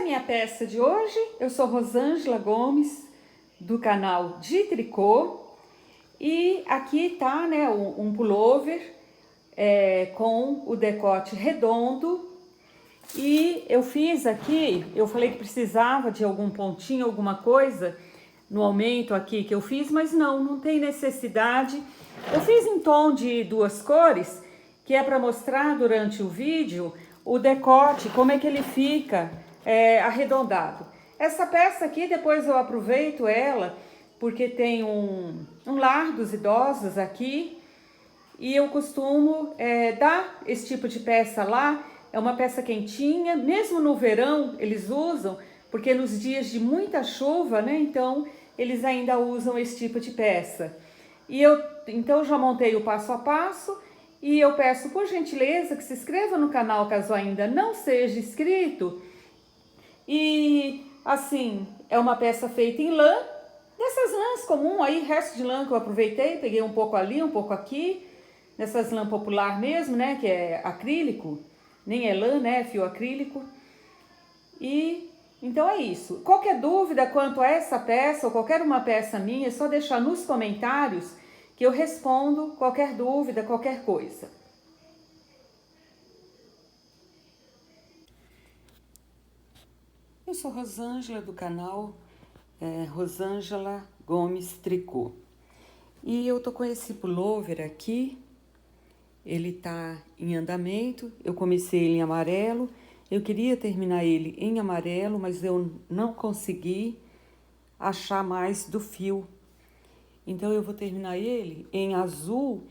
minha peça de hoje. Eu sou Rosângela Gomes, do canal de tricô. E aqui tá, né, um pullover com o decote redondo. E eu fiz aqui, eu falei que precisava de algum pontinho, alguma coisa no aumento aqui que eu fiz, mas não tem necessidade. Eu fiz em tom de duas cores, que é para mostrar durante o vídeo o decote, como é que ele fica arredondado. Essa peça aqui, depois eu aproveito ela, porque tem um lar dos idosos aqui, e eu costumo dar esse tipo de peça lá. É uma peça quentinha, mesmo no verão eles usam, porque nos dias de muita chuva, né, então eles ainda usam esse tipo de peça. E então já montei o passo a passo, e eu peço por gentileza que se inscreva no canal caso ainda não seja inscrito. E assim, é uma peça feita em lã, dessas lãs comum aí, resto de lã que eu aproveitei, peguei um pouco ali, um pouco aqui, dessas lã popular mesmo, né, que é acrílico, nem é lã, né, é fio acrílico. E então é isso. Qualquer dúvida quanto a essa peça ou qualquer uma peça minha, é só deixar nos comentários que eu respondo qualquer dúvida, qualquer coisa. Eu sou Rosângela do canal Rosângela Gomes Tricô. E eu tô com esse pullover aqui, ele tá em andamento. Eu comecei ele em amarelo, eu queria terminar ele em amarelo, mas eu não consegui achar mais do fio. Então eu vou terminar ele em azul,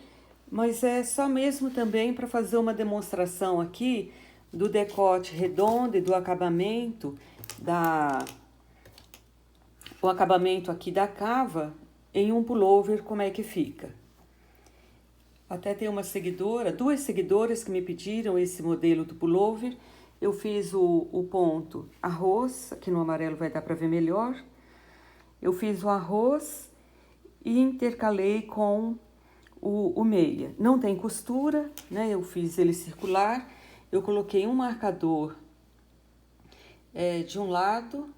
mas é só mesmo também para fazer uma demonstração aqui do decote redondo e do acabamento o acabamento aqui da cava em um pullover, como é que fica. Até tem uma seguidora, duas seguidoras que me pediram esse modelo do pullover. Eu fiz o ponto arroz, aqui no amarelo vai dar para ver melhor. Eu fiz o arroz e intercalei com o meia. Não tem costura, né? Eu fiz ele circular. Eu coloquei um marcador de um lado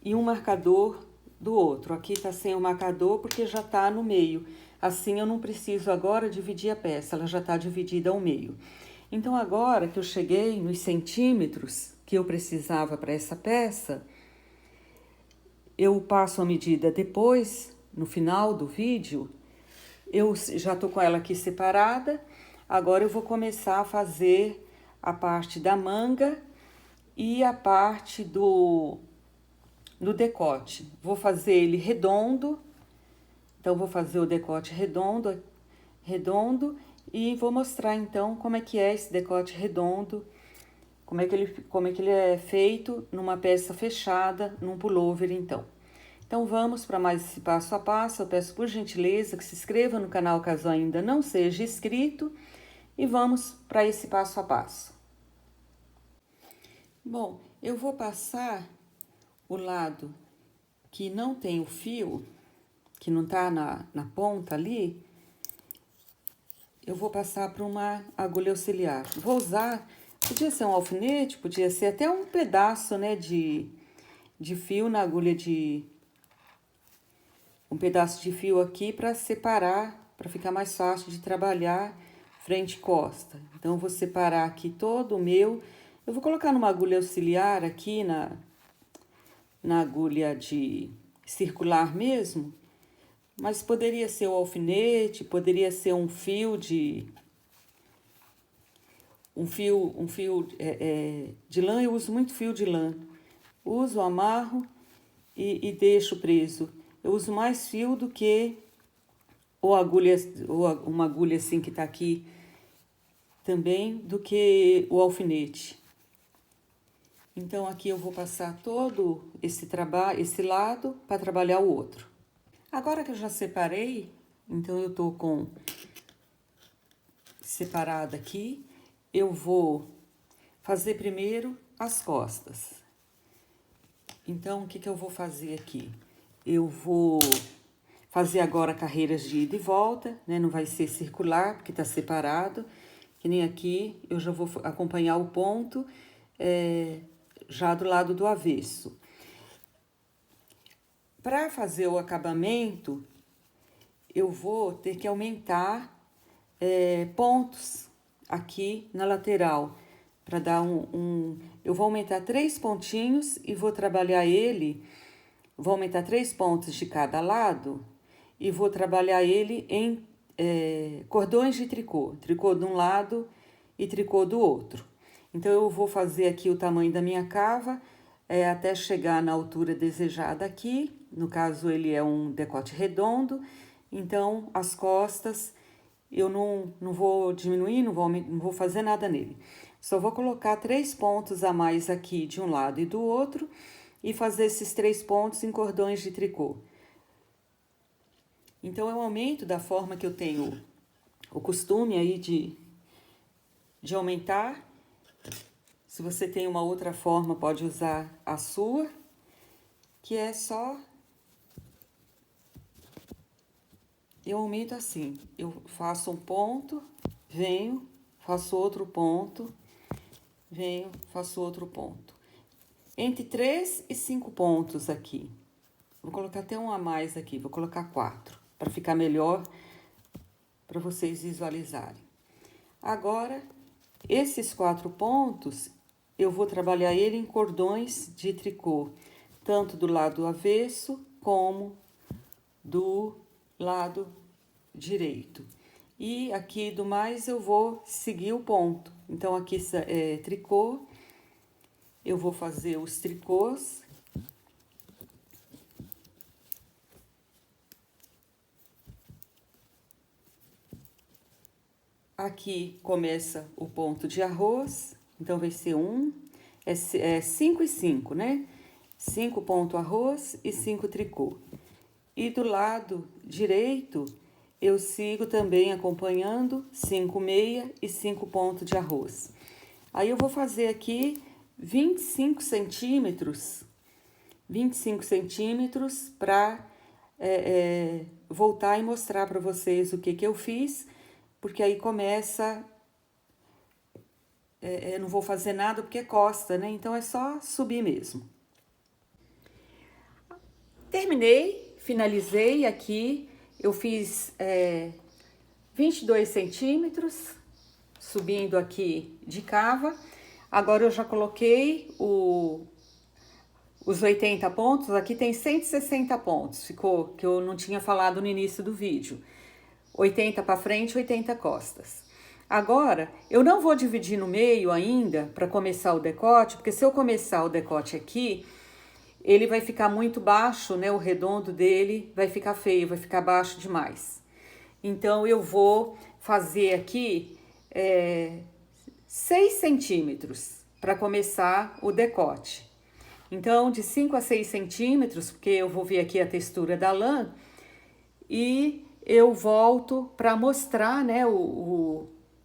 e um marcador do outro. Aqui tá sem o marcador porque já tá no meio. Assim eu não preciso agora dividir a peça, ela já tá dividida ao meio. Então agora que eu cheguei nos centímetros que eu precisava para essa peça, eu passo a medida depois, no final do vídeo. Eu já tô com ela aqui separada. Agora eu vou começar a fazer a parte da manga e a parte do decote. Vou fazer ele redondo. Então vou fazer o decote redondo e vou mostrar então como é que é esse decote redondo, como é que ele é feito numa peça fechada, num pullover então. Então vamos para mais esse passo a passo. Eu peço por gentileza que se inscreva no canal caso ainda não seja inscrito, e vamos para esse passo a passo. Bom, eu vou passar o lado que não tem o fio, que não tá na ponta ali, eu vou passar para uma agulha auxiliar. Vou usar, podia ser um alfinete, podia ser até um pedaço, né, de fio na agulha um pedaço de fio aqui para separar, para ficar mais fácil de trabalhar frente e costa. Então, eu vou separar aqui todo o meu. Eu vou colocar numa agulha auxiliar aqui na agulha de circular mesmo, mas poderia ser o alfinete, poderia ser um fio de de lã. Eu uso muito fio de lã. Uso, amarro e deixo preso. Eu uso mais fio do que uma agulha assim que tá aqui também, do que o alfinete. Então aqui eu vou passar todo esse lado para trabalhar o outro. Agora que eu já separei, então eu tô com separada aqui, eu vou fazer primeiro as costas. Então, o que eu vou fazer aqui? Eu vou fazer agora carreiras de ida e volta, né? Não vai ser circular, porque tá separado. Que nem aqui, eu já vou acompanhar o ponto, já do lado do avesso. Para fazer o acabamento, eu vou ter que aumentar pontos aqui na lateral, para dar eu vou aumentar 3 pontinhos e vou trabalhar vou aumentar 3 pontos de cada lado e vou trabalhar ele em cordões de tricô de um lado e tricô do outro. Então, eu vou fazer aqui o tamanho da minha cava, até chegar na altura desejada aqui. No caso, ele é um decote redondo, então as costas eu não vou diminuir, não vou fazer nada nele. Só vou colocar 3 pontos a mais aqui de um lado e do outro e fazer esses 3 pontos em cordões de tricô. Então, é um aumento da forma que eu tenho o costume aí de aumentar. Se você tem uma outra forma, pode usar a sua, que é só... Eu aumento assim, eu faço um ponto, venho, faço outro ponto, venho, faço outro ponto. Entre 3 e 5 pontos aqui. Vou colocar até um a mais aqui, vou colocar 4, para ficar melhor, para vocês visualizarem. Agora, esses 4 pontos, eu vou trabalhar ele em cordões de tricô, tanto do lado avesso como do lado direito. E aqui do mais eu vou seguir o ponto. Então, aqui é tricô, eu vou fazer os tricôs. Aqui começa o ponto de arroz, então vai ser 5 e 5, né? 5 ponto arroz e 5 tricô. E do lado direito, eu sigo também acompanhando 5 meia e 5 pontos de arroz. Aí, eu vou fazer aqui 25 centímetros para voltar e mostrar para vocês o que eu fiz, porque aí começa... não vou fazer nada porque é costa, né? Então, é só subir mesmo. Terminei, finalizei aqui, eu fiz 22 centímetros, subindo aqui de cava. Agora, eu já coloquei os 80 pontos, aqui tem 160 pontos, ficou, que eu não tinha falado no início do vídeo. 80 para frente, 80 costas. Agora, eu não vou dividir no meio ainda para começar o decote, porque se eu começar o decote aqui, ele vai ficar muito baixo, né? O redondo dele vai ficar feio, vai ficar baixo demais. Então, eu vou fazer aqui 6 centímetros para começar o decote. Então, de 5 a 6 centímetros, porque eu vou ver aqui a textura da lã, e eu volto para mostrar, né,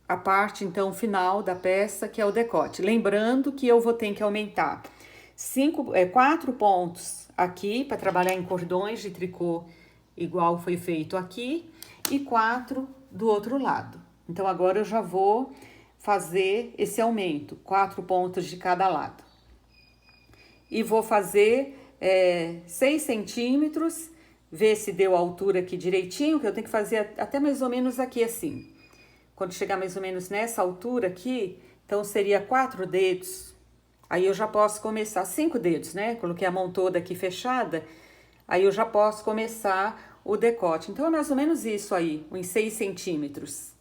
a parte, então, final da peça, que é o decote. Lembrando que eu vou ter que aumentar 4 pontos aqui, para trabalhar em cordões de tricô, igual foi feito aqui, e 4 do outro lado. Então, agora eu já vou fazer esse aumento, 4 pontos de cada lado. E vou fazer 6 centímetros, ver se deu a altura aqui direitinho, que eu tenho que fazer até mais ou menos aqui assim. Quando chegar mais ou menos nessa altura aqui, então seria 4 dedos. Aí eu já posso começar 5 dedos, né? Coloquei a mão toda aqui fechada, aí eu já posso começar o decote. Então, é mais ou menos isso aí, uns 6 centímetros.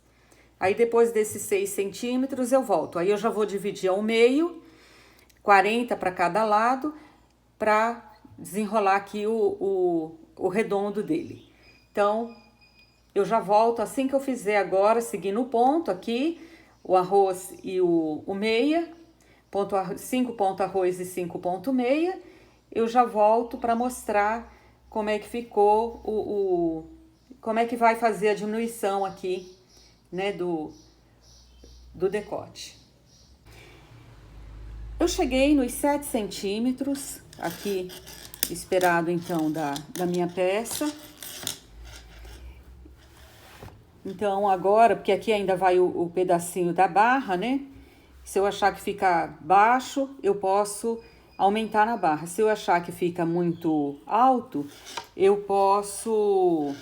Aí, depois desses 6 centímetros, eu volto. Aí, eu já vou dividir ao meio, 40 para cada lado, para desenrolar aqui o redondo dele. Então, eu já volto assim que eu fizer agora, seguindo o ponto aqui, o arroz e o meia, 5 ponto arroz e 5 ponto meia, eu já volto para mostrar como é que ficou como é que vai fazer a diminuição aqui, né, do decote. Eu cheguei nos 7 centímetros, aqui, esperado então da minha peça. Então, agora, porque aqui ainda vai o pedacinho da barra, né? Se eu achar que fica baixo, eu posso aumentar na barra. Se eu achar que fica muito alto, eu posso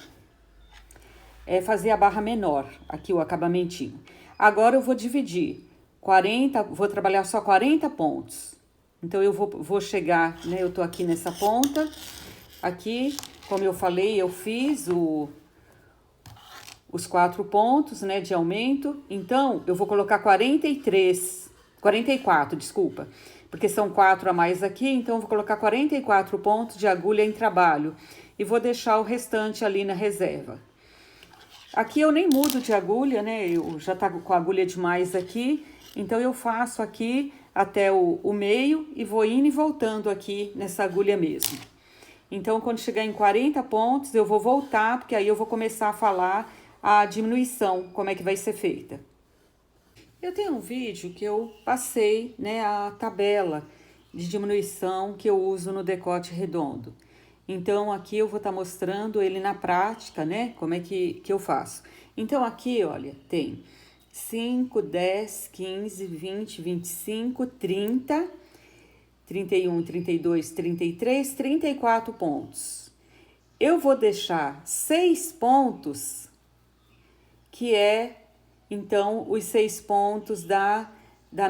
fazer a barra menor, aqui o acabamentinho. Agora eu vou dividir 40, vou trabalhar só 40 pontos. Então eu vou chegar, né, eu tô aqui nessa ponta, aqui, como eu falei, eu fiz os 4 pontos, né, de aumento. Então eu vou colocar 44, desculpa, porque são 4 a mais aqui, então eu vou colocar 44 pontos de agulha em trabalho e vou deixar o restante ali na reserva. Aqui eu nem mudo de agulha, né? Eu já tá com a agulha demais aqui, então eu faço aqui até o meio e vou indo e voltando aqui nessa agulha mesmo. Então, quando chegar em 40 pontos, eu vou voltar, porque aí eu vou começar a falar a diminuição, como é que vai ser feita. Eu tenho um vídeo que eu passei, né, a tabela de diminuição que eu uso no decote redondo. Então, aqui eu vou estar mostrando ele na prática, né? Como é que eu faço. Então, aqui, olha, tem 5, 10, 15, 20, 25, 30, 31, 32, 33, 34 pontos. Eu vou deixar 6 pontos, que é, então, os 6 pontos da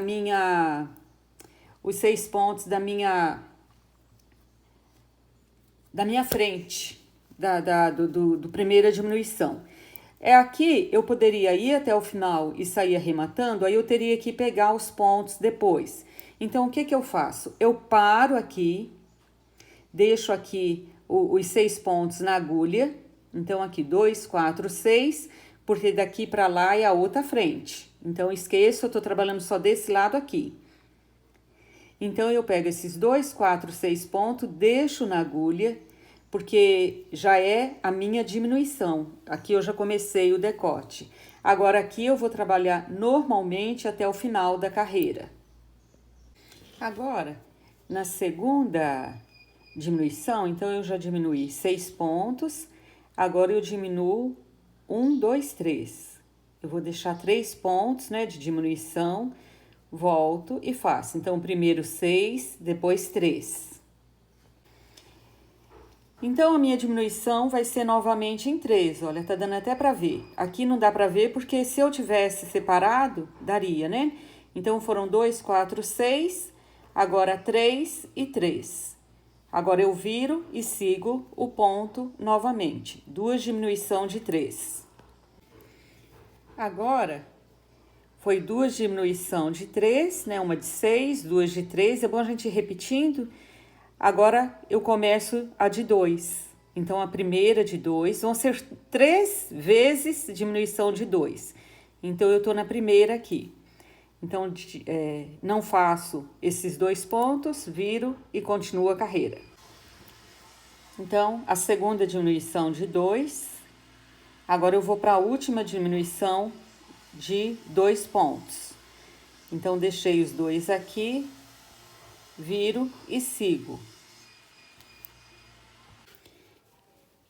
minha... Os 6 pontos da minha frente, do primeira diminuição. Aqui eu poderia ir até o final e sair arrematando, aí eu teria que pegar os pontos depois. Então, o que eu faço? Eu paro aqui, deixo aqui os 6 pontos na agulha. Então, aqui 2, 4, 6, porque daqui para lá é a outra frente. Então, esqueço, eu tô trabalhando só desse lado aqui. Então, eu pego esses 2, 4, 6 pontos, deixo na agulha, porque já é a minha diminuição. Aqui eu já comecei o decote. Agora, aqui eu vou trabalhar normalmente até o final da carreira. Agora, na segunda diminuição, então, eu já diminuí 6 pontos. Agora, eu diminuo 1, 2, 3. Eu vou deixar 3 pontos, né, de diminuição. Volto e faço. Então, primeiro 6, depois 3. Então, a minha diminuição vai ser novamente em 3. Olha, tá dando até pra ver. Aqui não dá pra ver, porque se eu tivesse separado, daria, né? Então, foram 2, 4, 6. Agora, 3 e 3. Agora, eu viro e sigo o ponto novamente. 2 diminuição de 3. Agora... Foi 2 diminuição de 3, né? Uma de 6, 2 de 3. É bom a gente ir repetindo. Agora, eu começo a de 2. Então, a primeira de 2. Vão ser 3 vezes diminuição de 2. Então, eu tô na primeira aqui. Então, não faço esses 2 pontos, viro e continuo a carreira. Então, a segunda diminuição de 2. Agora, eu vou para a última diminuição de 2 pontos. Então, deixei os 2 aqui, viro e sigo.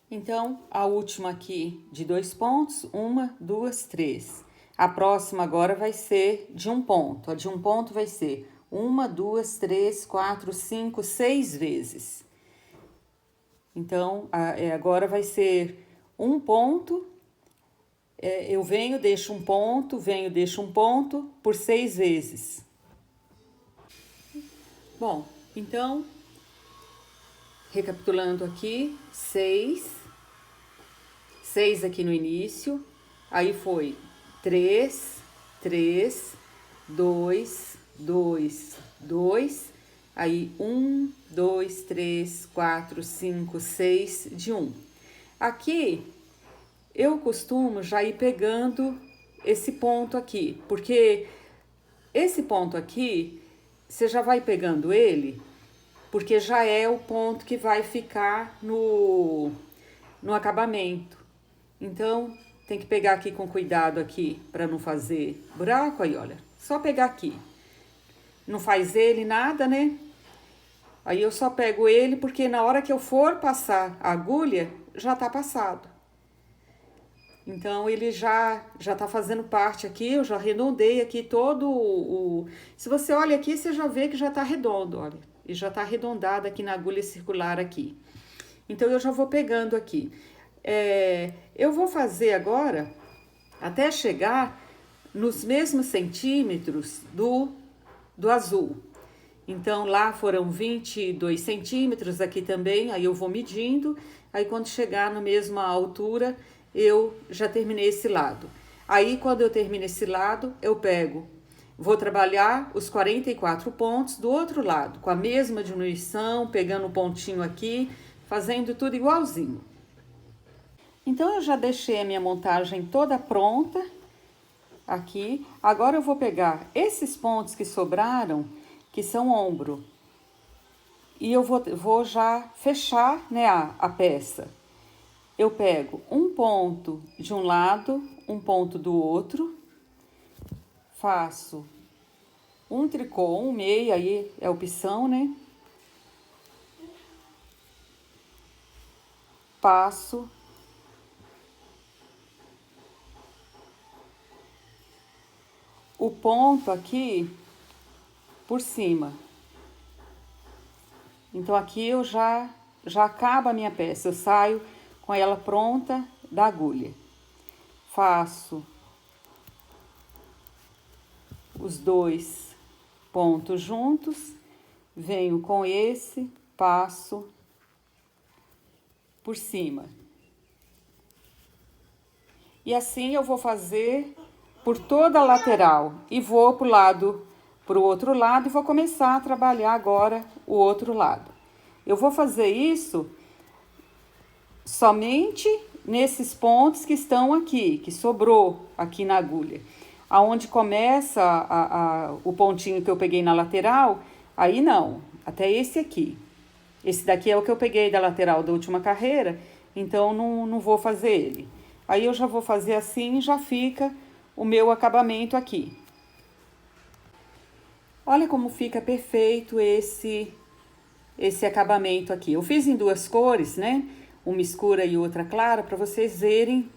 Então, a última aqui de 2 pontos, 1, 2, 3. A próxima agora vai ser de 1 ponto. A de 1 ponto vai ser 1, 2, 3, 4, 5, 6 vezes. Então, agora vai ser 1 ponto. Eu venho, deixo 1 ponto, venho, deixo 1 ponto por 6 vezes. Bom, então, recapitulando aqui, 6 aqui no início, aí foi 3, 3, 2, 2, 2, aí 1, 2, 3, 4, 5, 6 de 1. Aqui... Eu costumo já ir pegando esse ponto aqui, porque esse ponto aqui, você já vai pegando ele, porque já é o ponto que vai ficar no acabamento. Então, tem que pegar aqui com cuidado aqui, para não fazer buraco. Aí, olha, só pegar aqui. Não faz ele nada, né? Aí eu só pego ele, porque na hora que eu for passar a agulha, já tá passado. Então ele já tá fazendo parte aqui, eu já arredondei aqui todo o... Se você olha aqui, você já vê que já tá redondo, olha. E já tá arredondado aqui na agulha circular aqui. Então eu já vou pegando aqui. Eu vou fazer agora, até chegar nos mesmos centímetros do azul. Então lá foram 22 centímetros, aqui também, aí eu vou medindo, aí quando chegar na mesma altura, eu já terminei esse lado. Aí quando eu termino esse lado, eu pego, vou trabalhar os 44 pontos do outro lado, com a mesma diminuição, pegando um pontinho aqui, fazendo tudo igualzinho. Então eu já deixei a minha montagem toda pronta aqui. Agora eu vou pegar esses pontos que sobraram, que são ombro, e eu vou já fechar, né, a peça. Eu pego um ponto de um lado, um ponto do outro, faço um tricô, um meio, aí é opção, né? Passo o ponto aqui por cima. Então aqui eu já acaba a minha peça, eu saio com ela pronta da agulha. Faço os dois pontos juntos, venho com esse, passo por cima. E assim eu vou fazer por toda a lateral e vou pro outro lado e vou começar a trabalhar agora o outro lado. Eu vou fazer isso somente nesses pontos que estão aqui, que sobrou aqui na agulha. Aonde começa o pontinho que eu peguei na lateral, aí não, até esse aqui. Esse daqui é o que eu peguei da lateral da última carreira, então não vou fazer ele. Aí eu já vou fazer assim e já fica o meu acabamento aqui. Olha como fica perfeito esse acabamento aqui. Eu fiz em duas cores, né? Uma escura e outra clara, para vocês verem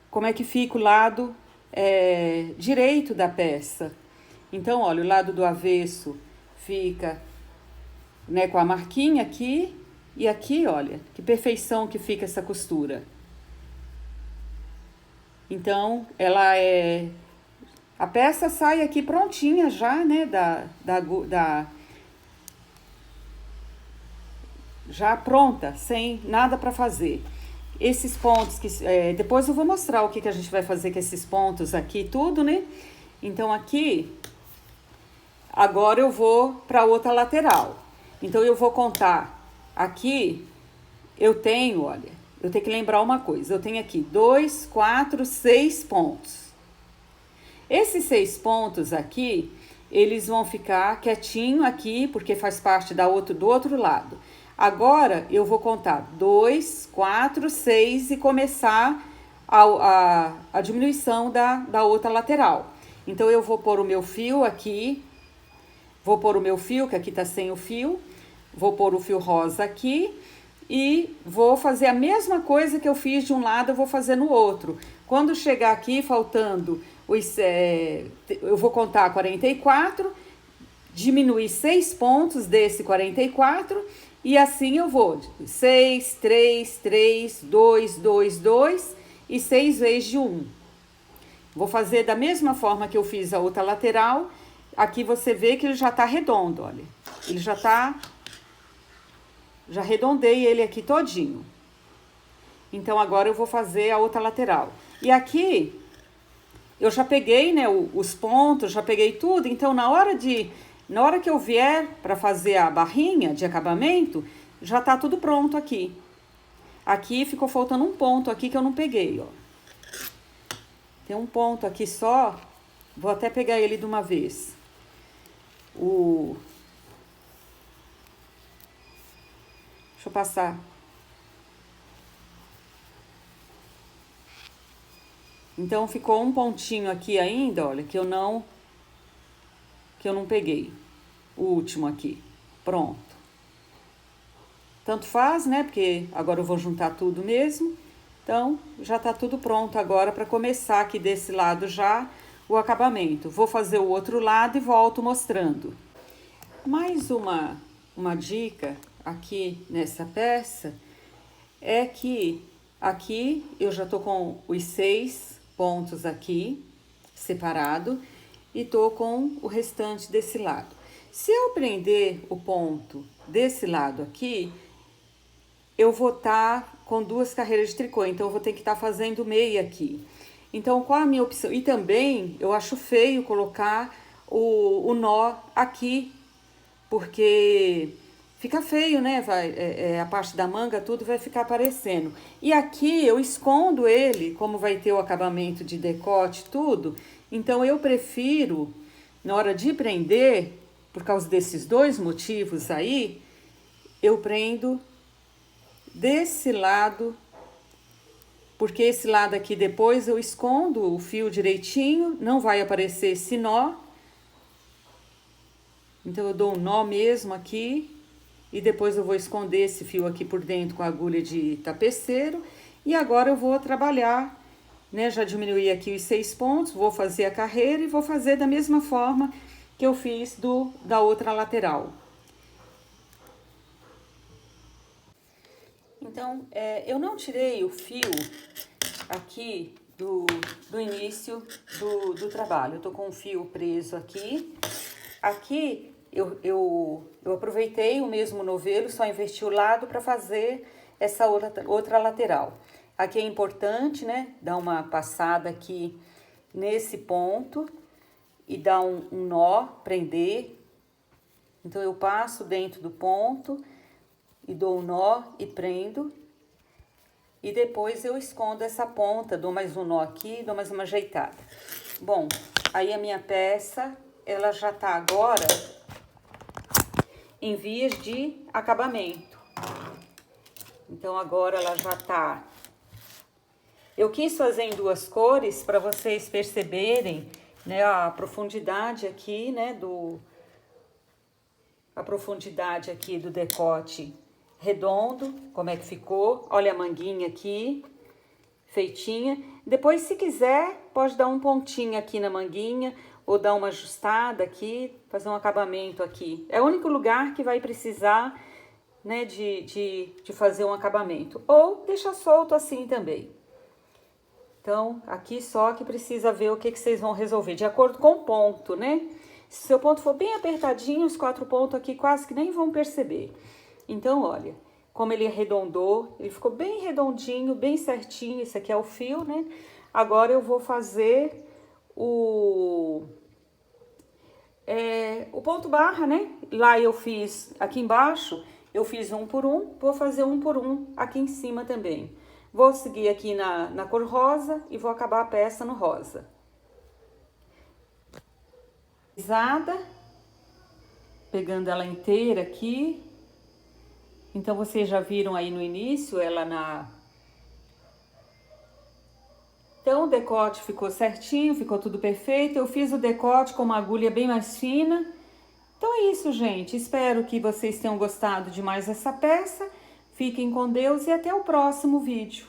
como é que fica o lado direito da peça. Então, olha, o lado do avesso fica, né, com a marquinha aqui, e aqui, olha, que perfeição que fica essa costura. Então, a peça sai aqui prontinha já, né, já pronta, sem nada para fazer. Esses pontos depois eu vou mostrar o que a gente vai fazer com esses pontos aqui, tudo, né? Então aqui, agora eu vou para outra lateral. Então eu vou contar aqui, eu tenho que lembrar uma coisa, eu tenho aqui 2, 4, 6 pontos. Esses 6 pontos aqui, eles vão ficar quietinho aqui, porque faz parte do outro lado. Agora, eu vou contar 2, 4, 6 e começar a diminuição da outra lateral. Então, eu vou pôr o meu fio aqui, que aqui tá sem o fio, vou pôr o fio rosa aqui e vou fazer a mesma coisa que eu fiz de um lado, eu vou fazer no outro. Quando chegar aqui, faltando eu vou contar 44, diminuir 6 pontos desse 44, e assim eu vou 6, 3, 3, 2, 2, 2 e 6 vezes de 1. Vou fazer da mesma forma que eu fiz a outra lateral. Aqui você vê que ele já tá redondo, olha. Ele já arredondei ele aqui todinho. Então agora eu vou fazer a outra lateral. E aqui eu já peguei, né, os pontos, já peguei tudo. Então na hora que eu vier para fazer a barrinha de acabamento, já tá tudo pronto aqui. Aqui ficou faltando um ponto aqui que eu não peguei, ó. Tem um ponto aqui só, vou até pegar ele de uma vez. Deixa eu passar. Então ficou um pontinho aqui ainda, olha, que eu não peguei. O último aqui. Pronto. Tanto faz, né? Porque agora eu vou juntar tudo mesmo. Então, já tá tudo pronto agora para começar aqui desse lado já o acabamento. Vou fazer o outro lado e volto mostrando. Mais uma dica aqui nessa peça é que aqui eu já tô com os 6 pontos aqui separado e tô com o restante desse lado. Se eu prender o ponto desse lado aqui, eu vou estar com 2 carreiras de tricô, então eu vou ter que estar fazendo meia aqui. Então, qual a minha opção? E também eu acho feio colocar o nó aqui, porque fica feio, né? A parte da manga, tudo vai ficar aparecendo. E aqui eu escondo ele, como vai ter o acabamento de decote, tudo. Então, eu prefiro, na hora de prender, por causa desses 2 motivos aí, eu prendo desse lado, porque esse lado aqui depois eu escondo o fio direitinho, não vai aparecer esse nó. Então eu dou um nó mesmo aqui e depois eu vou esconder esse fio aqui por dentro com a agulha de tapeceiro. E agora eu vou trabalhar, né? Já diminuí aqui os 6 pontos, vou fazer a carreira e vou fazer da mesma forma que eu fiz da outra lateral. Então, eu não tirei o fio aqui do início do trabalho. Eu tô com o fio preso aqui. Aqui, eu aproveitei o mesmo novelo, só inverti o lado para fazer essa outra lateral. Aqui é importante, né, dar uma passada aqui nesse ponto e dar um nó, prender. Então, eu passo dentro do ponto e dou um nó e prendo. E depois eu escondo essa ponta, dou mais um nó aqui, dou mais uma ajeitada. Bom, aí a minha peça, ela já tá agora em vias de acabamento. Então, agora ela já tá... Eu quis fazer em 2 cores para vocês perceberem, né, a profundidade aqui, né, a profundidade aqui do decote redondo, como é que ficou. Olha a manguinha aqui, feitinha. Depois, se quiser, pode dar um pontinho aqui na manguinha, ou dar uma ajustada aqui, fazer um acabamento aqui. É o único lugar que vai precisar, né, de fazer um acabamento. Ou deixar solto assim também. Então, aqui só que precisa ver o que vocês vão resolver, de acordo com o ponto, né? Se o seu ponto for bem apertadinho, os 4 pontos aqui quase que nem vão perceber. Então, olha, como ele arredondou, ele ficou bem redondinho, bem certinho. Esse aqui é o fio, né? Agora eu vou fazer o ponto barra, né? Lá eu fiz, aqui embaixo, eu fiz 1 por 1, vou fazer 1 por 1 aqui em cima também. Vou seguir aqui na cor rosa e vou acabar a peça no rosa. Pegando ela inteira aqui. Então, vocês já viram aí no início ela Então, o decote ficou certinho, ficou tudo perfeito. Eu fiz o decote com uma agulha bem mais fina. Então, é isso, gente. Espero que vocês tenham gostado de mais essa peça. Fiquem com Deus e até o próximo vídeo.